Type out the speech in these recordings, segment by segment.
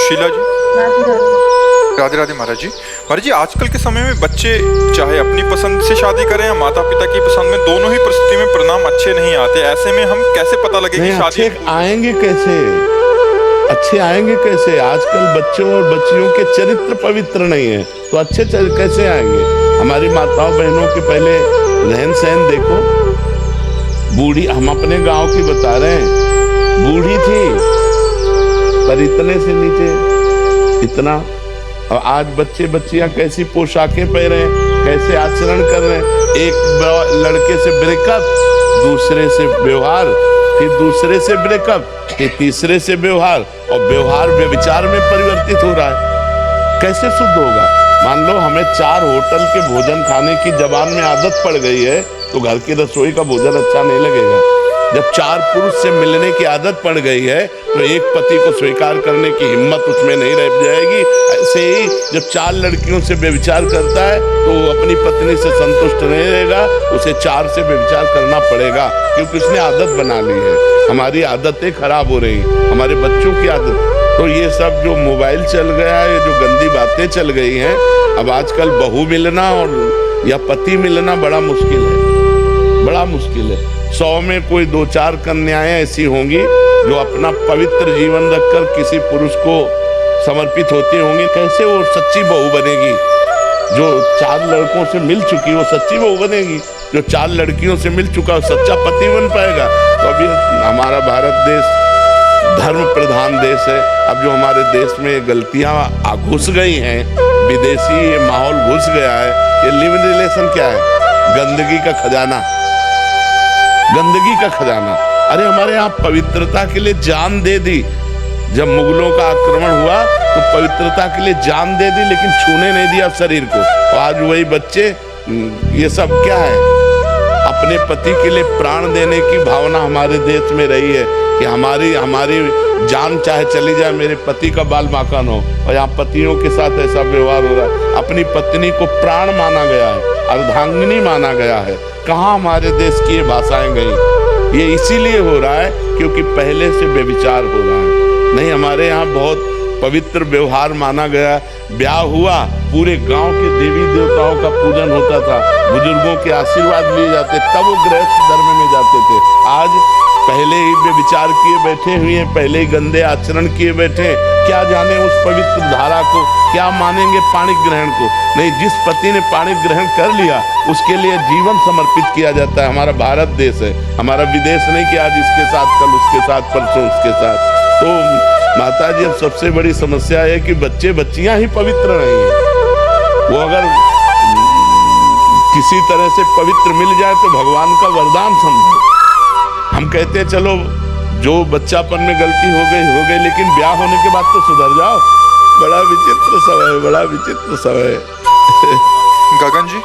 सुशीला जी। राधे राधे। राधे राधे महाराज जी। महाराज जी, आजकल के समय में बच्चे चाहे अपनी पसंद से शादी करें या माता पिता की पसंद में, दोनों ही परिस्थिति में परिणाम अच्छे नहीं आते। ऐसे में हम कैसे पता लगे कि शादी अच्छे आएंगे कैसे? अच्छे आएंगे कैसे? आजकल बच्चों और बच्चियों के चरित्र पवित्र नहीं है, तो अच्छे कैसे आएंगे? हमारी माताओं बहनों के पहले रहन सहन देखो। बूढ़ी, हम अपने गांव की बता रहे हैं, बूढ़ी थी पर इतने से नीचे इतना। और आज बच्चे बच्चियां कैसी पोशाकें पहन रहे हैं, कैसे आचरण कर रहे हैं। एक लड़के से ब्रेकअप, दूसरे से व्यवहार, फिर दूसरे से ब्रेकअप, फिर तीसरे से व्यवहार, और व्यवहार व्यभिचार में परिवर्तित हो रहा है। कैसे शुद्ध होगा? मान लो हमें 4 होटल के भोजन खाने की जबान में आदत पड़ गई है, तो घर की रसोई का भोजन अच्छा नहीं लगेगा। जब 4 पुरुष से मिलने की आदत पड़ गई है, तो एक पति को स्वीकार करने की हिम्मत उसमें नहीं रह जाएगी। ऐसे ही जब 4 लड़कियों से व्यभिचार करता है, तो वो अपनी पत्नी से संतुष्ट नहीं रहेगा, उसे 4 से व्यभिचार करना पड़ेगा, क्योंकि उसने आदत बना ली है। हमारी आदतें खराब हो रही, हमारे बच्चों की आदत। तो ये सब जो मोबाइल चल गया है, जो गंदी बातें चल गई हैं, अब आजकल बहू मिलना और या पति मिलना बड़ा मुश्किल है, बड़ा मुश्किल है। 100 में कोई 2-4 कन्याएं ऐसी होंगी जो अपना पवित्र जीवन रखकर किसी पुरुष को समर्पित होती होंगी। कैसे वो सच्ची बहू बनेगी? जो 4 लड़कों से मिल चुकी वो सच्ची बहू बनेगी? जो 4 लड़कियों से मिल चुका वो सच्चा पति बन पाएगा? तो अभी हमारा भारत देश धर्म प्रधान देश है। अब जो हमारे देश में गलतियां घुस गई हैं, विदेशी ये माहौल घुस गया है। ये लिव इन रिलेशन क्या है? गंदगी का खजाना, गंदगी का खजाना। अरे हमारे यहाँ पवित्रता के लिए जान दे दी। जब मुगलों का आक्रमण हुआ तो पवित्रता के लिए जान दे दी, लेकिन छूने नहीं दिया शरीर को। तो आज वही बच्चे, ये सब क्या है? अपने पति के लिए प्राण देने की भावना हमारे देश में रही है कि हमारी जान चाहे चली जाए, मेरे पति का बाल बांका न हो। और यहाँ पतियों के साथ ऐसा व्यवहार हो रहा है। अपनी पत्नी को प्राण माना गया है, अर्धांगिनी माना गया है। कहाँ हमारे देश की ये भाषाएं गई? ये इसीलिए हो रहा है क्योंकि पहले से व्यभिचार हो रहा है। नहीं, हमारे यहाँ बहुत पवित्र व्यवहार माना गया। ब्याह हुआ, पूरे गांव के देवी देवताओं का पूजन होता था, बुजुर्गों के आशीर्वाद लिए जाते, तब वो गृहस्थ धर्म में जाते थे। आज पहले ही व्यभिचार किए बैठे हुए हैं, पहले ही गंदे आचरण किए बैठे। क्या जाने उस पवित्र धारा को, क्या मानेंगे पाणी ग्रहण को? नहीं, जिस पति ने पाणी ग्रहण कर लिया उसके लिए जीवन समर्पित किया जाता है। हमारा भारत देश है, हमारा विदेश नहीं कि आज इसके साथ, कल उसके साथ, परसों उसके साथ। तो माता जी, अब सबसे बड़ी समस्या है कि बच्चे बच्चियां ही पवित्र नहीं है। वो अगर किसी तरह से पवित्र मिल जाए तो भगवान का वरदान समझो। हम कहते हैं चलो जो बच्चापन में गलती हो गई, लेकिन ब्याह होने के बाद तो सुधर जाओ। बड़ा विचित्र समय, बड़ा विचित्र समय। गगन जी,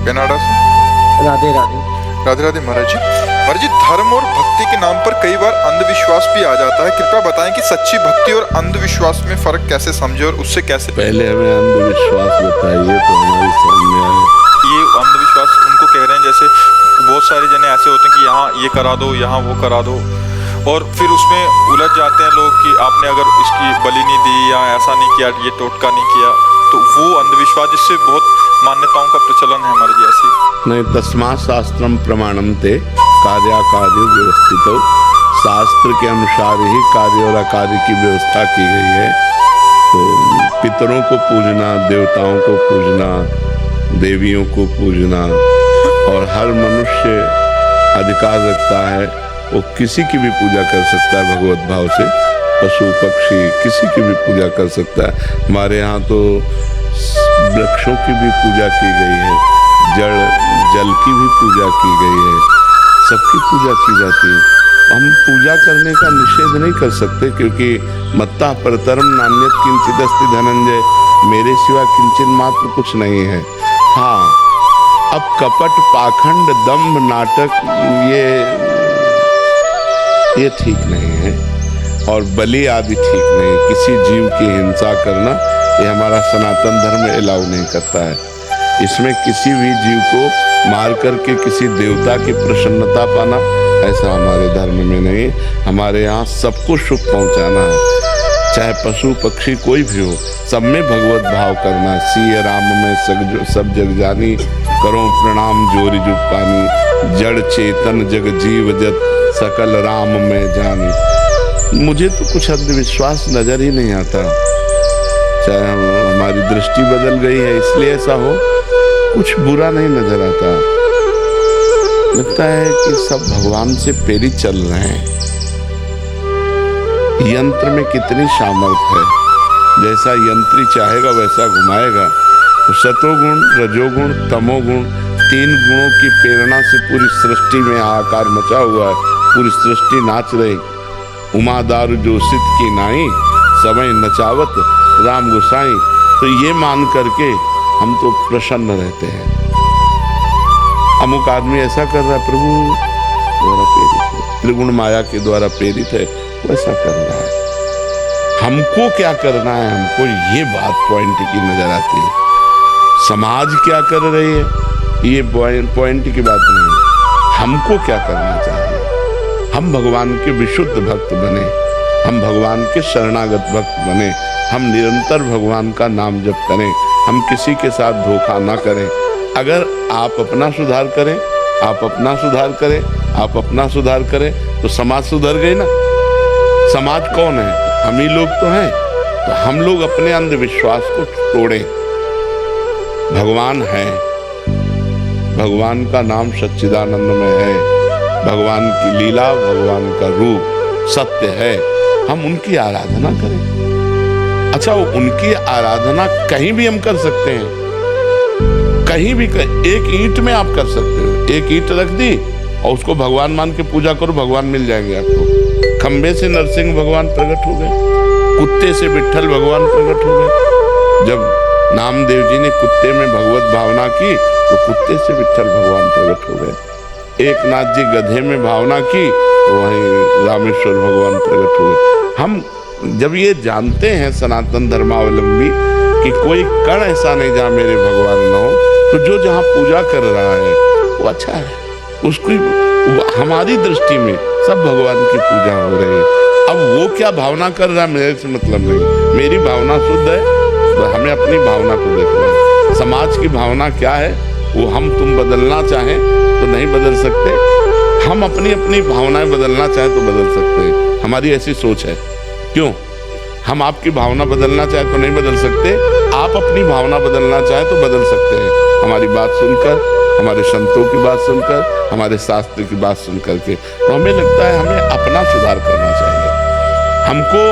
कनाडा से। राधे राधे। राधे राधे महाराज जी। महाराज जी, धर्म और भक्ति के नाम पर कई बार अंधविश्वास भी आ जाता है। कृपया बताएं कि सच्ची भक्ति और अंधविश्वास में फर्क कैसे समझे और उससे कैसे। पहले हमें अंधविश्वास बताइए तो हमारी समझ में आए। ये अंधविश्वास उनको कह रहे हैं, जैसे बहुत सारे जने ऐसे होते हैं कि यहाँ ये करा दो, यहाँ वो करा दो, और फिर उसमें उलझ जाते हैं लोग कि आपने अगर इसकी बलि नहीं दी या ऐसा नहीं किया, ये टोटका नहीं किया, तो वो अंधविश्वास, जिससे बहुत मान्यताओं का प्रचलन है हमारे जी। ऐसी नहीं, तस्मात् शास्त्रम प्रमाणम ते कार्याकार्य व्यवस्थितो। शास्त्र के अनुसार ही कार्य और अकार्य की व्यवस्था की गई है। तो पितरों को पूजना, देवताओं को पूजना, देवियों को पूजना, और हर मनुष्य अधिकार रखता है वो किसी की भी पूजा कर सकता है भगवत भाव से। पशु पक्षी किसी की भी पूजा कर सकता है। हमारे यहाँ तो वृक्षों की भी पूजा की गई है, जल की भी पूजा की गई है, सबकी पूजा की जाती है। हम पूजा करने का निषेध नहीं कर सकते, क्योंकि मत्ता परतरम नान्यत किंचिदस्ति धनंजय, मेरे सिवा किंचन मात्र कुछ नहीं है। हाँ, अब कपट, पाखंड, दंभ, नाटक ये ठीक नहीं है, और बलि आदि ठीक नहीं। किसी जीव की हिंसा करना ये हमारा सनातन धर्म अलाउ नहीं करता है। इसमें किसी भी जीव को मार करके किसी देवता की प्रसन्नता पाना, ऐसा हमारे धर्म में नहीं। हमारे यहाँ सबको सुख पहुँचाना है। चाहे पशु पक्षी कोई भी हो, सब में भगवत भाव करना। सिय राम में सब जग जानी, करो प्रणाम जोरी जुग पानी। जड़ चेतन जग जीव जत, सकल राम में जानी। मुझे तो कुछ अंधविश्वास नजर ही नहीं आता। चाहे हमारी दृष्टि बदल गई है इसलिए ऐसा हो, कुछ बुरा नहीं नजर आता। लगता है कि सब भगवान से प्रेरित चल रहे हैं। यंत्र में कितनी सामर्थ्य है, जैसा यंत्री चाहेगा वैसा घुमाएगा। तो सतोगुण, रजोगुण, तमोगुण, 3 गुणों की प्रेरणा से पूरी सृष्टि में आकार मचा हुआ है। पूरी सृष्टि नाच रही। उमा दारू जोशित की नाई, समय नचावत राम गोसाई। तो ये मान करके हम तो प्रसन्न रहते हैं। अमुक आदमी ऐसा कर रहा है, प्रभु द्वारा प्रेरित है, त्रिगुण माया के द्वारा प्रेरित है, वैसा कर रहा है। हमको क्या करना है, हमको ये बात पॉइंट की नजर आती है। समाज क्या कर रही है ये पॉइंट की बात नहीं। हमको क्या करना चाहिए। हम भगवान के विशुद्ध भक्त बने, हम भगवान के शरणागत भक्त बने, हम निरंतर भगवान का नाम जप करें, हम किसी के साथ धोखा ना करें। अगर आप अपना सुधार करें, आप अपना सुधार करें, आप अपना सुधार करें, तो समाज सुधर गई ना। समाज कौन है, हम ही लोग तो हैं। तो हम लोग अपने अंधविश्वास को तोड़ें। भगवान है, भगवान का नाम सच्चिदानंदमय है, भगवान की लीला, भगवान का रूप सत्य है। हम उनकी आराधना करें। अच्छा, उनकी आराधना कहीं भी हम कर सकते हैं, कहीं भी एक ईंट में आप कर सकते हो। एक ईंट रख दी और उसको भगवान मान के पूजा करो, भगवान मिल जाएंगे आपको। खंबे से नरसिंह भगवान प्रकट हो गए, कुत्ते से विट्ठल भगवान प्रकट हो गए। जब नामदेव जी ने कुत्ते में भगवत भावना की तो कुत्ते से विट्ठल भगवान प्रकट हो गए। एक नाथ जी गधे में भावना की तो वहीं रामेश्वर भगवान प्रकट हो गए। हम जब ये जानते हैं सनातन धर्मावलंबी कि कोई कण ऐसा नहीं जहाँ मेरे भगवान न हो, तो जो जहाँ पूजा कर रहा है वो अच्छा है। उसकी हमारी दृष्टि में सब भगवान की पूजा हो रही है। अब वो क्या भावना कर रहा है मेरे से मतलब नहीं। मेरी भावना शुद्ध है तो हमें अपनी भावना को देखना है। समाज की भावना क्या है वो हम तुम बदलना चाहें तो नहीं बदल सकते, हम अपनी अपनी भावनाएं बदलना चाहें तो बदल सकते हैं। हमारी ऐसी सोच है। क्यों? हम आपकी भावना बदलना चाहें तो नहीं बदल सकते, आप अपनी भावना बदलना चाहें तो बदल सकते हैं। हमारी बात सुनकर, हमारे संतों की बात सुनकर, हमारे शास्त्र की बात सुनकर के। तो हमें लगता है हमें अपना सुधार करना चाहिए। हमको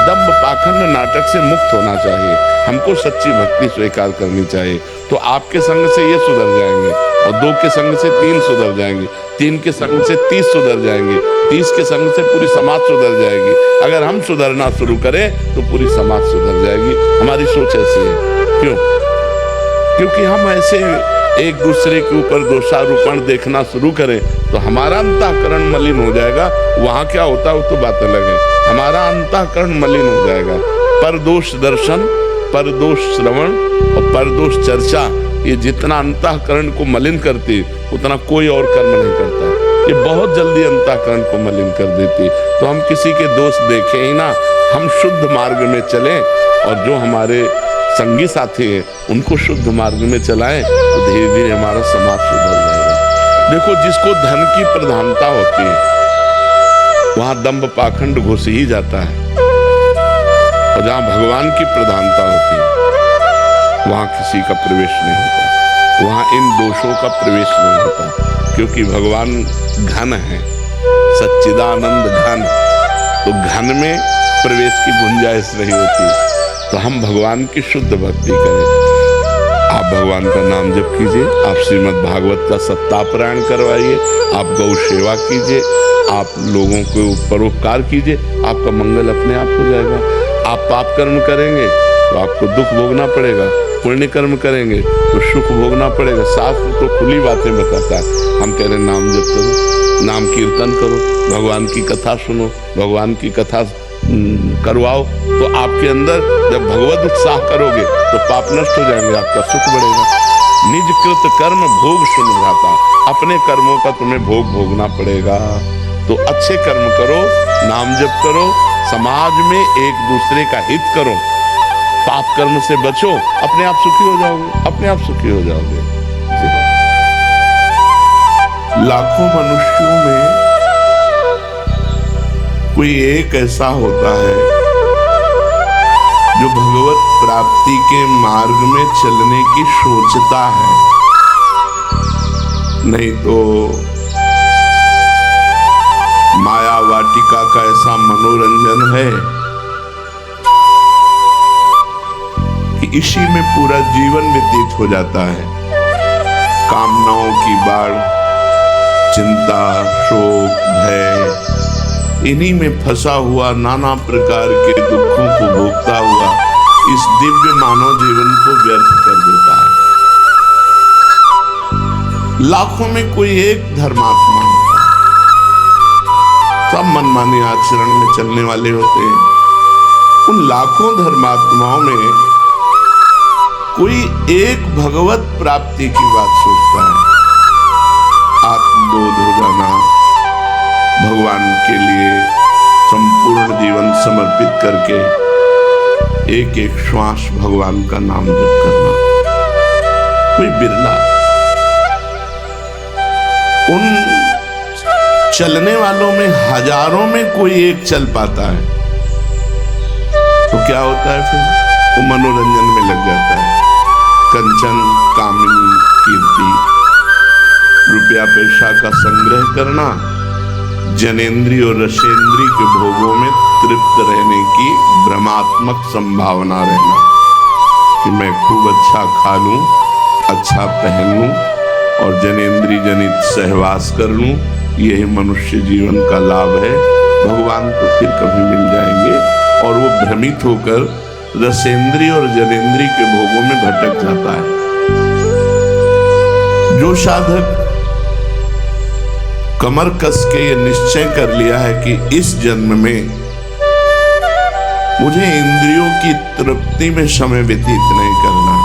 दंभ पाखंड नाटक से मुक्त होना चाहिए। हमको सच्ची भक्ति स्वीकार करनी चाहिए। तो आपके संग से ये सुधर जाएंगे और 2 के संग से 3 सुधर जाएंगे, 3 के संग से 30 सुधर जाएंगे, 30 के संग से पूरी समाज सुधर जाएगी। अगर हम सुधरना शुरू करें तो पूरी समाज सुधर जाएगी। हमारी सोच ऐसी है। क्यों? क्योंकि हम ऐसे एक दूसरे के ऊपर दोषारोपण देखना शुरू करें तो हमारा अंतःकरण मलिन हो जाएगा। वहां क्या होता है वो तो बात अलग है। हमारा अंतःकरण मलिन हो जाएगा। परदोष दर्शन, परदोष श्रवण और परदोष चर्चा, ये जितना अंतःकरण को मलिन करती उतना कोई और कर्म नहीं करता। ये बहुत जल्दी अंतःकरण को मलिन कर देती। तो हम किसी के दोष देखें ही ना, हम शुद्ध मार्ग में चलें और जो हमारे संगी साथी हैं उनको शुद्ध मार्ग में चलाएं तो धीरे धीरे हमारा समाज सुधर जाएगा। देखो, जिसको धन की प्रधानता होती है वहां दंभ पाखंड घुस ही जाता है, और जहां भगवान की प्रधानता होती है वहां किसी का प्रवेश नहीं होता, वहां इन दोषों का प्रवेश नहीं होता। क्योंकि भगवान घन है, सच्चिदानंद घन, तो घन में प्रवेश की गुंजाइश नहीं होती। तो हम भगवान की शुद्ध भक्ति करें। आप भगवान का नाम जप कीजिए, आप श्रीमद् भागवत का सत्तापरायण करवाइए, आप गौ सेवा कीजिए, आप लोगों को परोपकार कीजिए, आपका मंगल अपने आप हो जाएगा। आप पाप कर्म करेंगे तो आपको दुख भोगना पड़ेगा, पुण्य कर्म करेंगे तो सुख भोगना पड़ेगा। शास्त्र तो खुली बातें बताता है। हम कह रहे नाम जप करो, नाम कीर्तन करो, भगवान की कथा सुनो, भगवान की कथा करवाओ, तो आपके अंदर जब भगवत उत्साह करोगे तो पाप नष्ट हो जाएंगे, आपका सुख बढ़ेगा। निज कृत कर्म भोग सुन भ्राता, अपने कर्मों का तुम्हें भोग भोगना पड़ेगा। तो अच्छे कर्म करो, नाम जप करो, समाज में एक दूसरे का हित करो, पाप कर्म से बचो, अपने आप सुखी हो जाओगे, अपने आप सुखी हो जाओगे। लाखों मनुष्यों में कोई एक ऐसा होता है जो भगवत प्राप्ति के मार्ग में चलने की सोचता है, नहीं तो माया वाटिका का ऐसा मनोरंजन है कि इसी में पूरा जीवन व्यतीत हो जाता है। कामनाओं की बाढ़, चिंता, शोक, भय, इन्हीं में फंसा हुआ नाना प्रकार के दुखों को भोगता हुआ इस दिव्य मानव जीवन को व्यर्थ कर देता है। लाखों में कोई एक धर्मात्मा होता है, सब मनमानी आचरण में चलने वाले होते हैं। उन लाखों धर्मात्माओं में कोई एक भगवत प्राप्ति की बात सोचता है, आत्मबोध हो जाना, भगवान के लिए संपूर्ण जीवन समर्पित करके एक एक श्वास भगवान का नाम जप करना, कोई बिरला। उन चलने वालों में हजारों में कोई एक चल पाता है, तो क्या होता है फिर? वो मनोरंजन में लग जाता है। कंचन, कामिनी, कीर्ति, रुपया पैसा का संग्रह करना, जनेंद्रिय और रसेंद्रिय के भोगों में तृप्त रहने की भ्रमात्मक संभावना रहना कि मैं खूब अच्छा खा लूं, अच्छा पहन लूं और जनेंद्रिय जनित सहवास कर लूं, यही मनुष्य जीवन का लाभ है। भगवान तो फिर कभी मिल जाएंगे, और वो भ्रमित होकर रसेंद्रिय और जनेंद्रिय के भोगों में भटक जाता है। जो साधक कमर कस के ये निश्चय कर लिया है कि इस जन्म में मुझे इंद्रियों की तृप्ति में समय व्यतीत नहीं करना,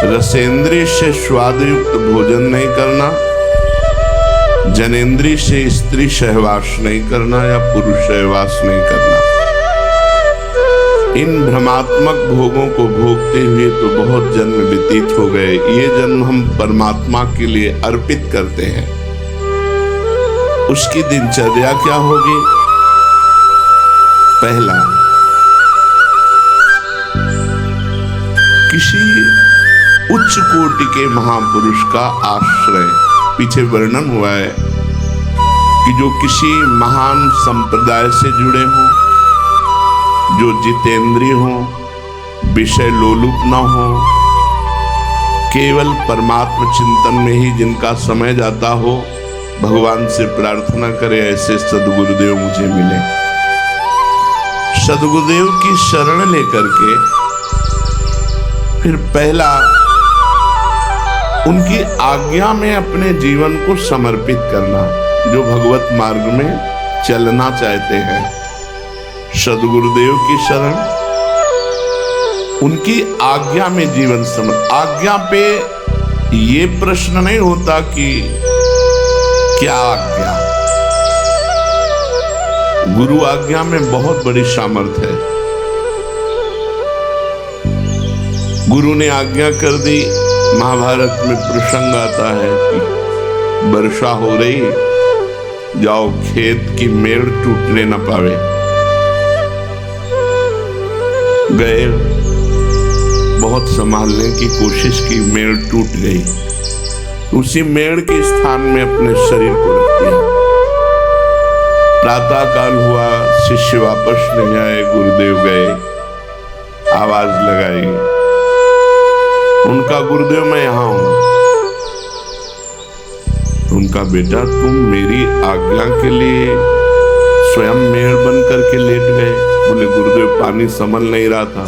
रसेंद्रिय से स्वादयुक्त भोजन नहीं करना, जनेंद्रिय से स्त्री सहवास नहीं करना या पुरुष सहवास नहीं करना, इन भ्रमात्मक भोगों को भोगते हुए तो बहुत जन्म व्यतीत हो गए। ये जन्म हम परमात्मा के लिए अर्पित करते हैं। उसकी दिनचर्या क्या होगी? पहला, किसी उच्च कोटि के महापुरुष का आश्रय। पीछे वर्णन हुआ है कि जो किसी महान संप्रदाय से जुड़े हों, जो जितेंद्रिय हों, विषय लोलुप न हो, केवल परमात्म चिंतन में ही जिनका समय जाता हो, भगवान से प्रार्थना करे ऐसे सद्गुरुदेव मुझे मिले। सद्गुरुदेव की शरण लेकर के फिर पहला उनकी आज्ञा में अपने जीवन को समर्पित करना, जो भगवत मार्ग में चलना चाहते हैं। सद्गुरुदेव की शरण, उनकी आज्ञा में जीवन आज्ञा पे ये प्रश्न नहीं होता कि क्या आज्ञा। गुरु आज्ञा में बहुत बड़ी सामर्थ्य है। गुरु ने आज्ञा कर दी। महाभारत में प्रसंग आता है कि वर्षा हो रही, जाओ खेत की मेड़ टूटने न पावे। गए, बहुत संभालने की कोशिश की, मेड़ टूट गई। उसी मेड़ के स्थान में अपने शरीर को रख दिया। प्रातः काल हुआ, शिष्य वापस नहीं आए, गुरुदेव गए, आवाज लगाई, उनका गुरुदेव मैं यहां हूं। उनका बेटा तुम मेरी आज्ञा के लिए स्वयं मेड़ बन करके लेट गए। बोले गुरुदेव पानी संभल नहीं रहा था,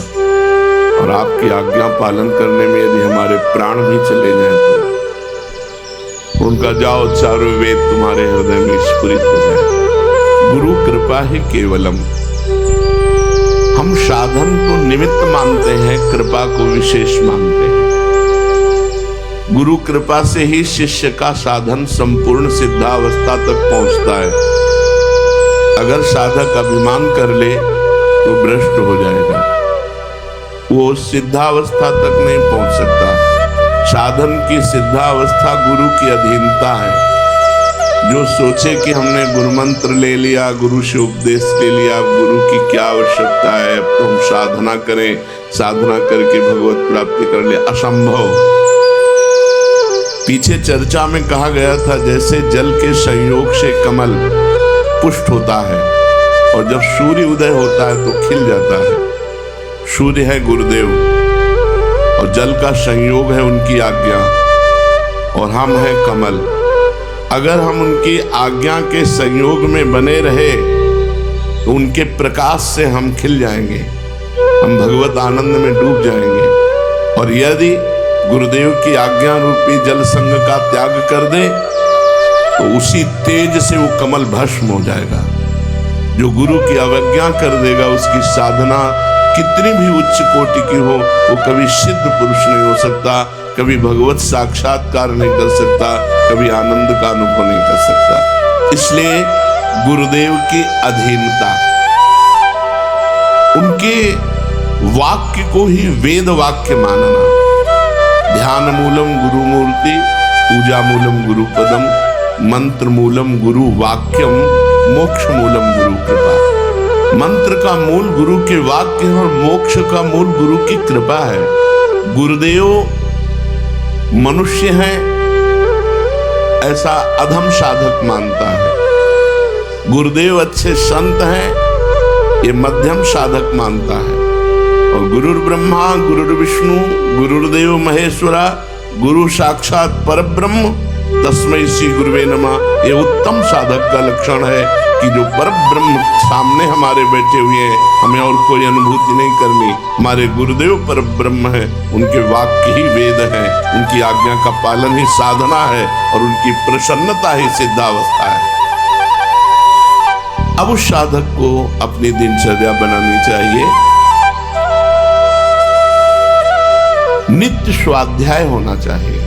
और आपकी आज्ञा पालन करने में यदि हमारे प्राण भी चले जाए तो। उनका जाओ चारों वेद तुम्हारे हृदय में स्फुरित हो जाए। गुरु कृपा ही केवलम। हम साधन को निमित्त मानते हैं, कृपा को विशेष मानते हैं। गुरु कृपा से ही शिष्य का साधन संपूर्ण सिद्धावस्था तक पहुंचता है। अगर साधक अभिमान कर ले तो भ्रष्ट हो जाएगा, वो सिद्धावस्था तक नहीं पहुंच सकता। साधन की सिद्धावस्था गुरु की अधीनता है। जो सोचे कि हमने गुरु मंत्र ले लिया, गुरु से उपदेश ले लिया, गुरु की क्या आवश्यकता है, अब तो हम साधना करें, साधना करके भगवत प्राप्ति कर ले, असंभव। पीछे चर्चा में कहा गया था जैसे जल के संयोग से कमल पुष्ट होता है और जब सूर्य उदय होता है तो खिल जाता है। सूर्य है गुरुदेव और जल का संयोग है उनकी आज्ञा और हम हैं कमल। अगर हम उनकी आज्ञा के संयोग में बने रहे तो उनके प्रकाश से हम खिल जाएंगे, हम भगवत आनंद में डूब जाएंगे। और यदि गुरुदेव की आज्ञा रूपी जल संग का त्याग कर दे तो उसी तेज से वो कमल भस्म हो जाएगा। जो गुरु की अवज्ञा कर देगा उसकी साधना कितनी भी उच्च कोटि की हो, वो कभी सिद्ध पुरुष नहीं हो सकता, कभी भगवत साक्षात्कार नहीं कर सकता, कभी आनंद का अनुभव नहीं कर सकता। इसलिए गुरुदेव की अधीनता, उनके वाक्य को ही वेद वाक्य मानना। ध्यान मूलम गुरु मूर्ति, पूजा मूलम गुरु पदम, मंत्र मूलम गुरु वाक्यम, मोक्ष मूलम गुरु कृपा। मंत्र का मूल गुरु के वाक्य और मोक्ष का मूल गुरु की कृपा है। गुरुदेव मनुष्य हैं ऐसा अधम साधक मानता है, गुरुदेव अच्छे संत हैं ये मध्यम साधक मानता है। और गुरुर् ब्रह्मा गुरुर्विष्णु गुरुर्देव महेश्वरा, गुरु साक्षात परब्रह्म तस्मै श्री गुरुवे नमः, ये उत्तम साधक का लक्षण है कि जो परब्रह्म सामने हमारे बैठे हुए हैं, हमें और कोई अनुभूति नहीं करनी, हमारे गुरुदेव परब्रह्म है, उनके वाक्य ही वेद है, उनकी आज्ञा का पालन ही साधना है और उनकी प्रसन्नता ही सिद्धावस्था है। अब उस साधक को अपनी दिनचर्या बनानी चाहिए। नित्य स्वाध्याय होना चाहिए।